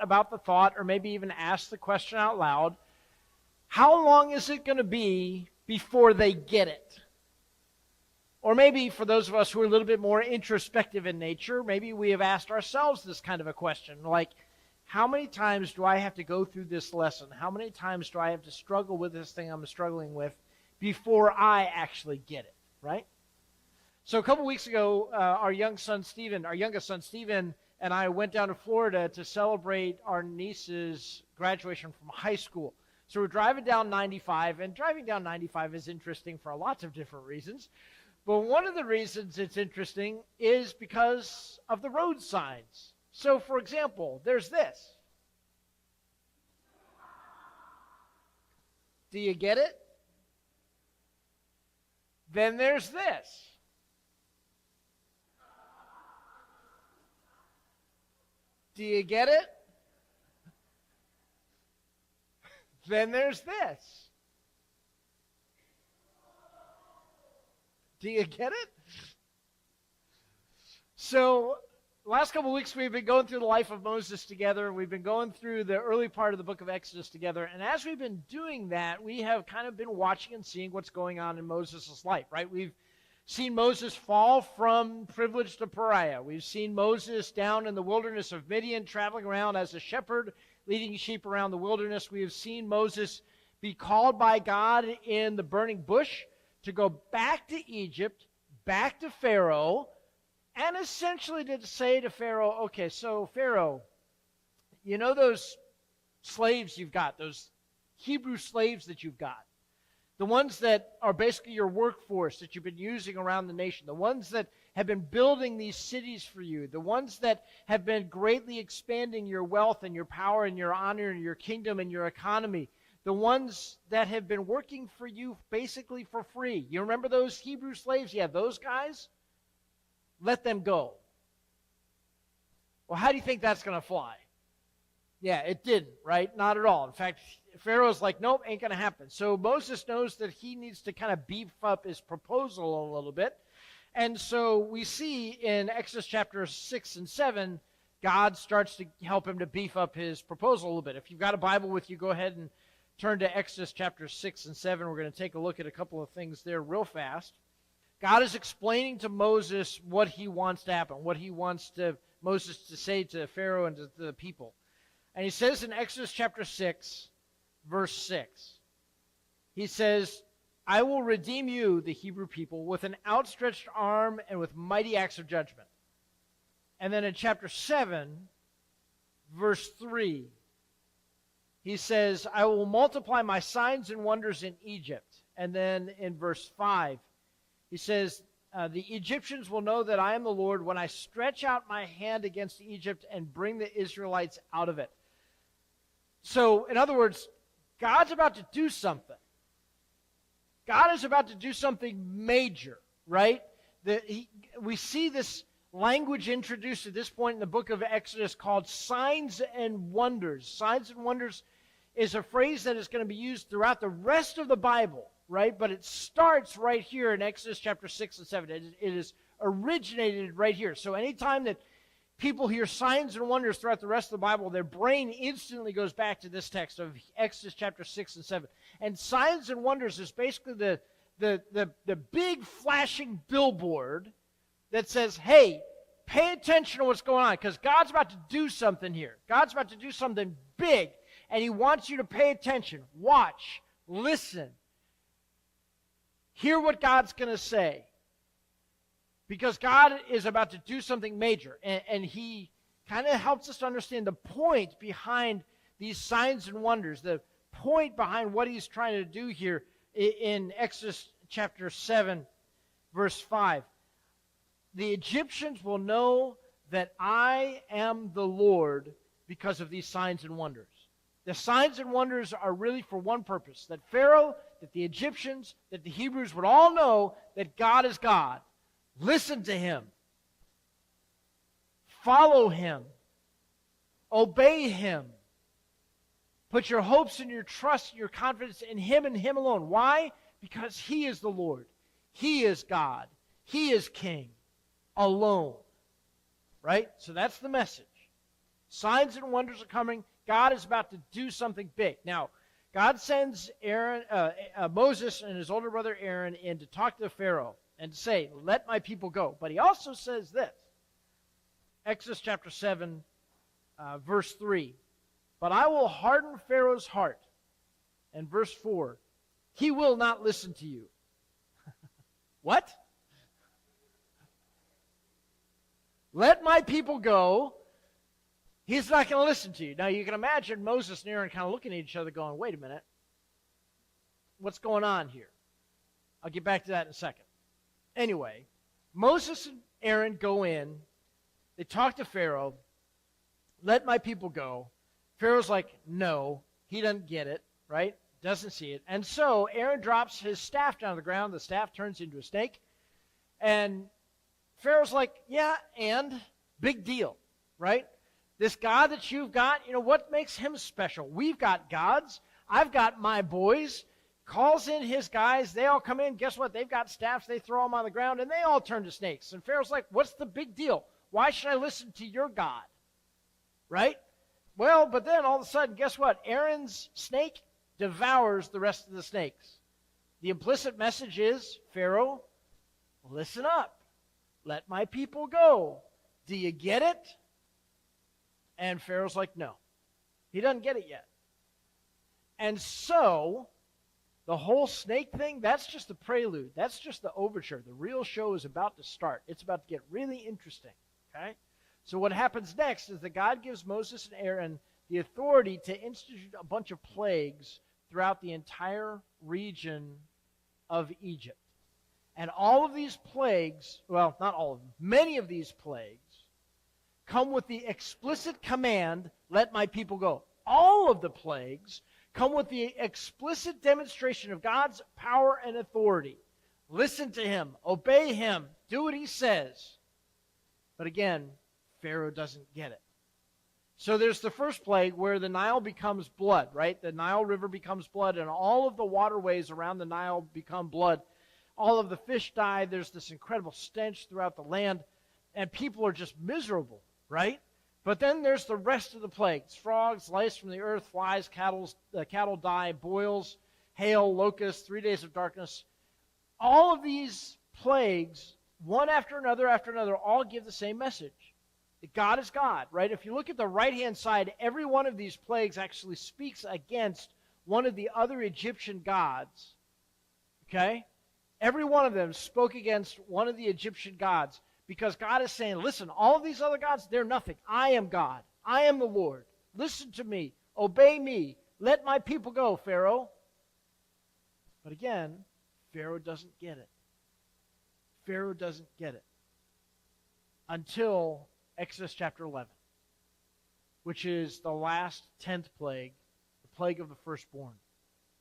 about the thought or maybe even ask the question out loud, how long is it going to be before they get it? Or maybe for those of us who are a little bit more introspective in nature, maybe we have asked ourselves this kind of a question, like, how many times do I have to go through this lesson? How many times do I have to struggle with this thing I'm struggling with before I actually get it, right? So a couple weeks ago, our youngest son Stephen, and I went down to Florida to celebrate our niece's graduation from high school. So we're driving down 95, and driving down 95 is interesting for lots of different reasons. But one of the reasons it's interesting is because of the road signs. So, for example, there's this. Do you get it? Then there's this. Do you get it? Then there's this. Do you get it? So, last couple of weeks we've been going through the life of Moses together. We've been going through the early part of the book of Exodus together. And as we've been doing that, we have kind of been watching and seeing what's going on in Moses' life, right? We've seen Moses fall from privilege to pariah. We've seen Moses down in the wilderness of Midian, traveling around as a shepherd, leading sheep around the wilderness. We have seen Moses be called by God in the burning bush to go back to Egypt, back to Pharaoh, and essentially to say to Pharaoh, okay, so Pharaoh, you know those slaves you've got, those Hebrew slaves that you've got, the ones that are basically your workforce that you've been using around the nation, the ones that have been building these cities for you, the ones that have been greatly expanding your wealth and your power and your honor and your kingdom and your economy, the ones that have been working for you basically for free. You remember those Hebrew slaves? Yeah, those guys? Let them go. Well, how do you think that's going to fly? Yeah, it didn't, right? Not at all. In fact, Pharaoh's like, nope, ain't going to happen. So Moses knows that he needs to kind of beef up his proposal a little bit. And so we see in Exodus chapter 6 and 7, God starts to help him to beef up his proposal a little bit. If you've got a Bible with you, go ahead and turn to Exodus chapter 6 and 7. We're going to take a look at a couple of things there real fast. God is explaining to Moses what he wants to happen, what he wants Moses to say to Pharaoh and to the people. And he says in Exodus chapter 6, verse 6, he says, I will redeem you, the Hebrew people, with an outstretched arm and with mighty acts of judgment. And then in chapter 7, verse 3, he says, I will multiply my signs and wonders in Egypt. And then in verse 5, he says, the Egyptians will know that I am the Lord when I stretch out my hand against Egypt and bring the Israelites out of it. So, in other words, God's about to do something. God is about to do something major, right? We see this language introduced at this point in the book of Exodus called signs and wonders. Signs and wonders is a phrase that is going to be used throughout the rest of the Bible, right? But it starts right here in Exodus chapter 6 and 7. It is originated right here. So anytime that people hear signs and wonders throughout the rest of the Bible, their brain instantly goes back to this text of Exodus chapter 6 and 7. And signs and wonders is basically the big flashing billboard that says, hey, pay attention to what's going on because God's about to do something here. God's about to do something big, and he wants you to pay attention. Watch, listen. Hear what God's going to say. Because God is about to do something major. And he kind of helps us to understand the point behind these signs and wonders, the point behind what he's trying to do here in Exodus chapter 7, verse 5. The Egyptians will know that I am the Lord because of these signs and wonders. The signs and wonders are really for one purpose, that Pharaoh, that the Egyptians, that the Hebrews would all know that God is God. Listen to him. Follow him. Obey him. Put your hopes and your trust and your confidence in him and him alone. Why? Because he is the Lord. He is God. He is King. Alone. Right? So that's the message. Signs and wonders are coming. God is about to do something big. Now, God sends Moses and his older brother Aaron in to talk to Pharaoh and to say, let my people go. But he also says this, Exodus chapter 7, verse 3. But I will harden Pharaoh's heart. And verse 4, he will not listen to you. What? Let my people go. He's not going to listen to you. Now, you can imagine Moses and Aaron kind of looking at each other going, wait a minute. What's going on here? I'll get back to that in a second. Anyway, Moses and Aaron go in. They talk to Pharaoh. Let my people go. Pharaoh's like, no. He doesn't get it, right? Doesn't see it. And so Aaron drops his staff down to the ground. The staff turns into a snake. And Pharaoh's like, yeah, and big deal, right? This God that you've got, what makes him special? We've got gods. I've got my boys. Calls in his guys. They all come in. Guess what? They've got staffs. They throw them on the ground, and they all turn to snakes. And Pharaoh's like, what's the big deal? Why should I listen to your God? Right? Well, but then all of a sudden, guess what? Aaron's snake devours the rest of the snakes. The implicit message is, Pharaoh, listen up. Let my people go. Do you get it? And Pharaoh's like, no. He doesn't get it yet. And so, the whole snake thing, that's just the prelude. That's just the overture. The real show is about to start. It's about to get really interesting. Okay? So what happens next is that God gives Moses and Aaron the authority to institute a bunch of plagues throughout the entire region of Egypt. And all of these plagues, well, not all of them, many of these plagues come with the explicit command, let my people go. All of the plagues come with the explicit demonstration of God's power and authority. Listen to him, obey him, do what he says. But again, Pharaoh doesn't get it. So there's the first plague where the Nile becomes blood, right? The Nile River becomes blood, and all of the waterways around the Nile become blood. All of the fish die. There's this incredible stench throughout the land, and people are just miserable, right? But then there's the rest of the plagues. Frogs, lice from the earth, flies, cattle die, boils, hail, locusts, 3 days of darkness. All of these plagues, one after another, all give the same message. That God is God, right? If you look at the right-hand side, every one of these plagues actually speaks against one of the other Egyptian gods. Okay? Every one of them spoke against one of the Egyptian gods because God is saying, listen, all of these other gods, they're nothing. I am God. I am the Lord. Listen to me. Obey me. Let my people go, Pharaoh. But again, Pharaoh doesn't get it. Pharaoh doesn't get it until Exodus chapter 11, which is the last 10th plague, the plague of the firstborn,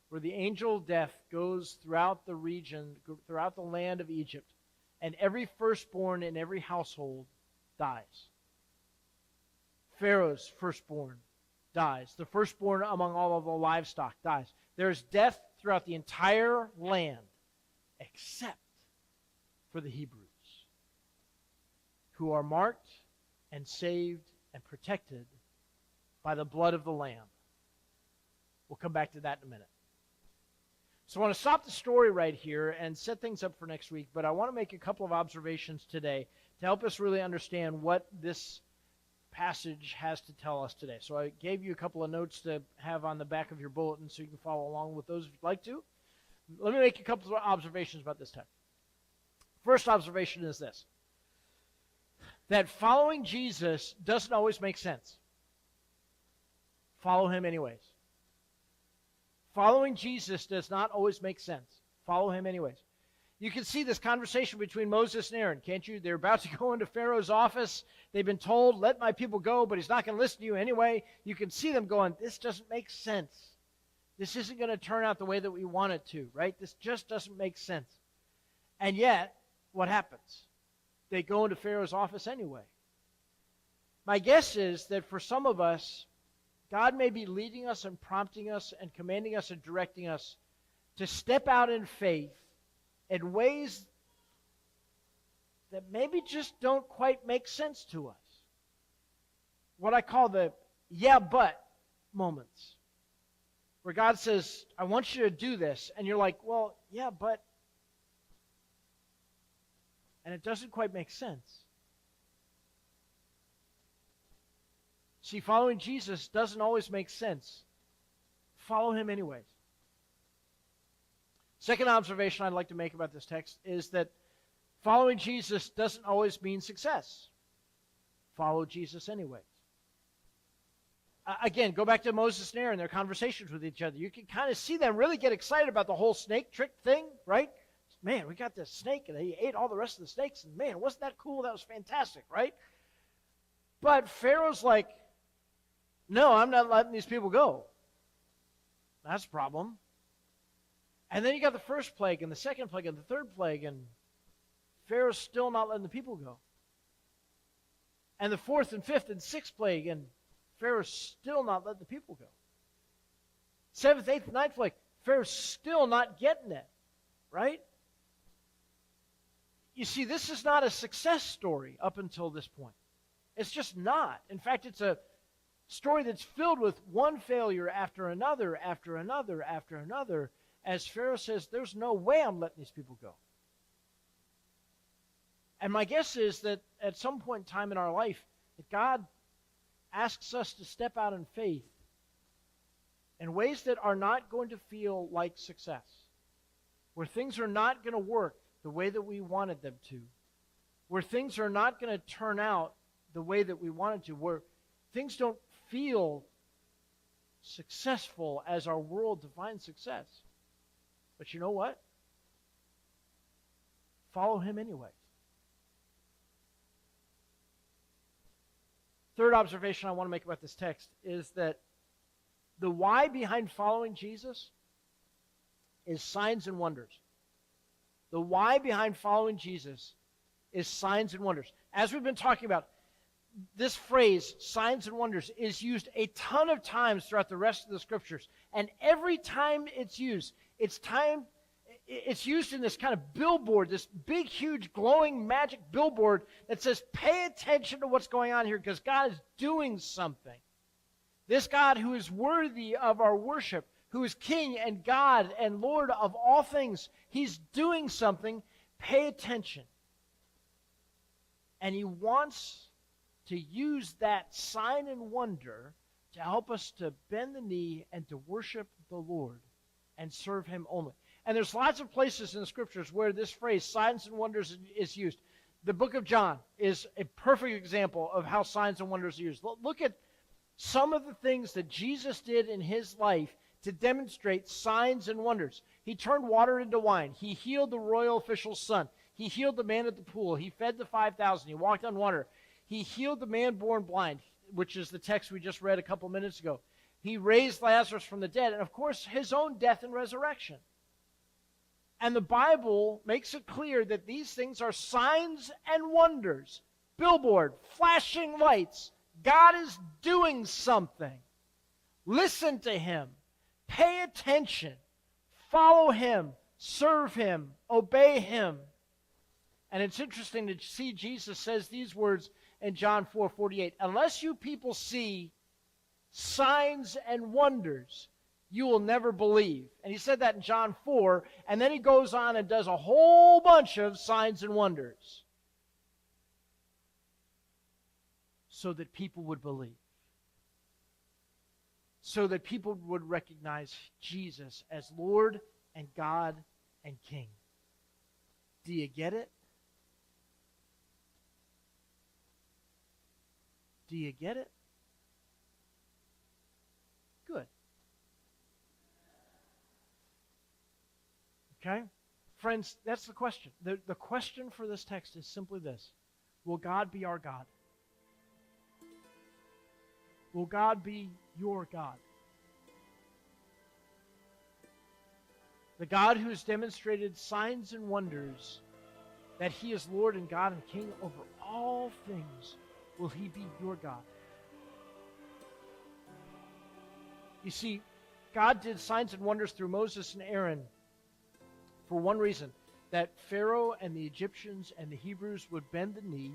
where the angel of death goes throughout the region, throughout the land of Egypt, and every firstborn in every household dies. Pharaoh's firstborn dies. The firstborn among all of the livestock dies. There is death throughout the entire land, except for the Hebrews, who are marked and saved and protected by the blood of the Lamb. We'll come back to that in a minute. So I want to stop the story right here and set things up for next week, but I want to make a couple of observations today to help us really understand what this passage has to tell us today. So I gave you a couple of notes to have on the back of your bulletin so you can follow along with those if you'd like to. Let me make a couple of observations about this text. First observation is this: that following Jesus doesn't always make sense. Follow him anyways. Following Jesus does not always make sense. Follow him anyways. You can see this conversation between Moses and Aaron, can't you? They're about to go into Pharaoh's office. They've been told, let my people go, but he's not going to listen to you anyway. You can see them going, this doesn't make sense. This isn't going to turn out the way that we want it to, right? This just doesn't make sense. And yet, what happens? They go into Pharaoh's office anyway. My guess is that for some of us, God may be leading us and prompting us and commanding us and directing us to step out in faith in ways that maybe just don't quite make sense to us. what I call the yeah, but moments, where God says, I want you to do this, and you're like, well, yeah, but, and it doesn't quite make sense. See, following Jesus doesn't always make sense. Follow him anyways. Second observation I'd like to make about this text is that following Jesus doesn't always mean success. Follow Jesus anyways. Again, go back to Moses and Aaron, their conversations with each other. You can kind of see them really get excited about the whole snake trick thing, right? Man, we got this snake, and he ate all the rest of the snakes, and man, wasn't that cool? That was fantastic, right? But Pharaoh's like, no, I'm not letting these people go. That's a problem. And then you got the first plague, and the second plague, and the third plague, and Pharaoh's still not letting the people go. And the fourth and fifth and sixth plague, and Pharaoh's still not letting the people go. Seventh, eighth, and ninth plague, Pharaoh's still not getting it, right? You see, this is not a success story up until this point. It's just not. In fact, it's a story that's filled with one failure after another, after another, after another, as Pharaoh says, there's no way I'm letting these people go. And my guess is that at some point in time in our life, that God asks us to step out in faith in ways that are not going to feel like success, where things are not going to work the way that we wanted them to, where things are not going to turn out the way that we wanted to, where things don't feel successful as our world defines success. But you know what? Follow him anyway. Third observation I want to make about this text is that the why behind following Jesus is signs and wonders. The why behind following Jesus is signs and wonders. As we've been talking about, this phrase, signs and wonders, is used a ton of times throughout the rest of the scriptures. And every time it's used, it's used in this kind of billboard, this big, huge, glowing, magic billboard that says, pay attention to what's going on here because God is doing something. This God who is worthy of our worship, who is King and God and Lord of all things, he's doing something. Pay attention. And he wants to use that sign and wonder to help us to bend the knee and to worship the Lord and serve him only. And there's lots of places in the scriptures where this phrase, signs and wonders, is used. The book of John is a perfect example of how signs and wonders are used. Look at some of the things that Jesus did in his life to demonstrate signs and wonders. He turned water into wine. He healed the royal official's son. He healed the man at the pool. He fed the 5,000. He walked on water. He healed the man born blind, which is the text we just read a couple minutes ago. He raised Lazarus from the dead, and of course, his own death and resurrection. And the Bible makes it clear that these things are signs and wonders. Billboard, flashing lights. God is doing something. Listen to him. Pay attention. Follow him. Serve him. Obey him. And it's interesting to see Jesus says these words in John 4:48. Unless you people see signs and wonders, you will never believe. And he said that in John 4, and then he goes on and does a whole bunch of signs and wonders so that people would believe, so that people would recognize Jesus as Lord and God and King. Do you get it? Do you get it? Good. Okay? Friends, that's the question. The question for this text is simply this. Will God be our God? Will God be your God? The God who has demonstrated signs and wonders that he is Lord and God and King over all things. Will he be your God? You see, God did signs and wonders through Moses and Aaron for one reason, that Pharaoh and the Egyptians and the Hebrews would bend the knee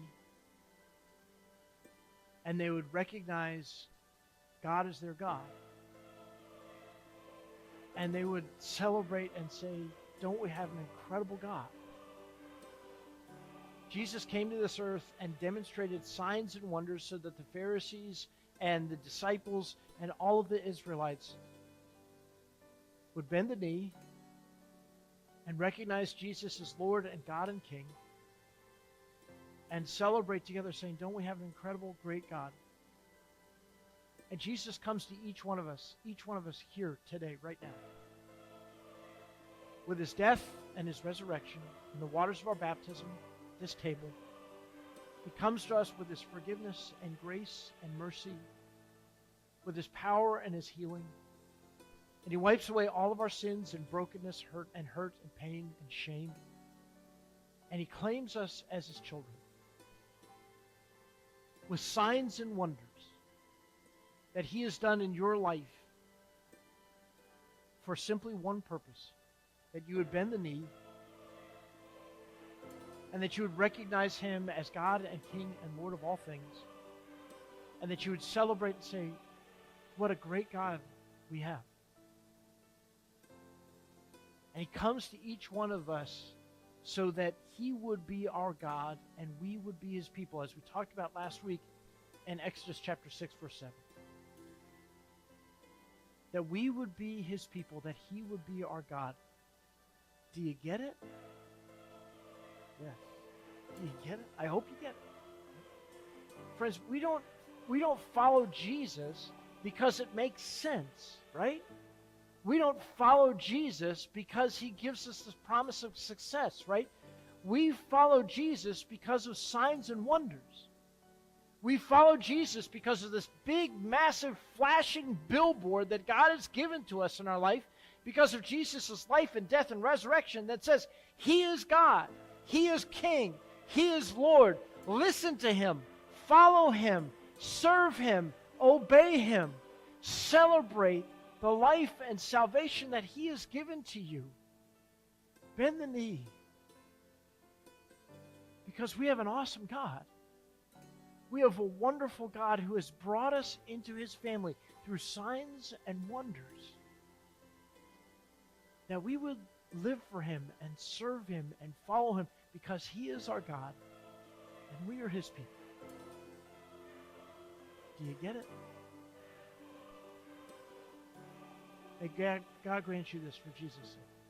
and they would recognize God as their God. And they would celebrate and say, don't we have an incredible God? Jesus came to this earth and demonstrated signs and wonders so that the Pharisees and the disciples and all of the Israelites would bend the knee and recognize Jesus as Lord and God and King and celebrate together saying, don't we have an incredible, great God? And Jesus comes to each one of us here today, right now. With his death and his resurrection and the waters of our baptism, this table, he comes to us with his forgiveness and grace and mercy, with his power and his healing. And he wipes away all of our sins and brokenness, hurt and pain and shame. And he claims us as his children with signs and wonders that he has done in your life for simply one purpose, that you would bend the knee and that you would recognize him as God and King and Lord of all things, and that you would celebrate and say, what a great God we have. And he comes to each one of us so that he would be our God and we would be his people, as we talked about last week in Exodus chapter 6, verse 7. That we would be his people, that he would be our God. Do you get it? Yes. Do you get it? I hope you get it. Friends, we don't follow Jesus because it makes sense, right? We don't follow Jesus because he gives us this promise of success, right? We follow Jesus because of signs and wonders. We follow Jesus because of this big, massive, flashing billboard that God has given to us in our life because of Jesus' life and death and resurrection that says he is God, he is King, he is Lord. Listen to him, follow him, serve him, obey him, celebrate the life and salvation that he has given to you. Bend the knee. Because we have an awesome God. We have a wonderful God who has brought us into his family through signs and wonders. That we would live for him and serve him and follow him because he is our God and we are his people. Do you get it? May God grant you this for Jesus' sake.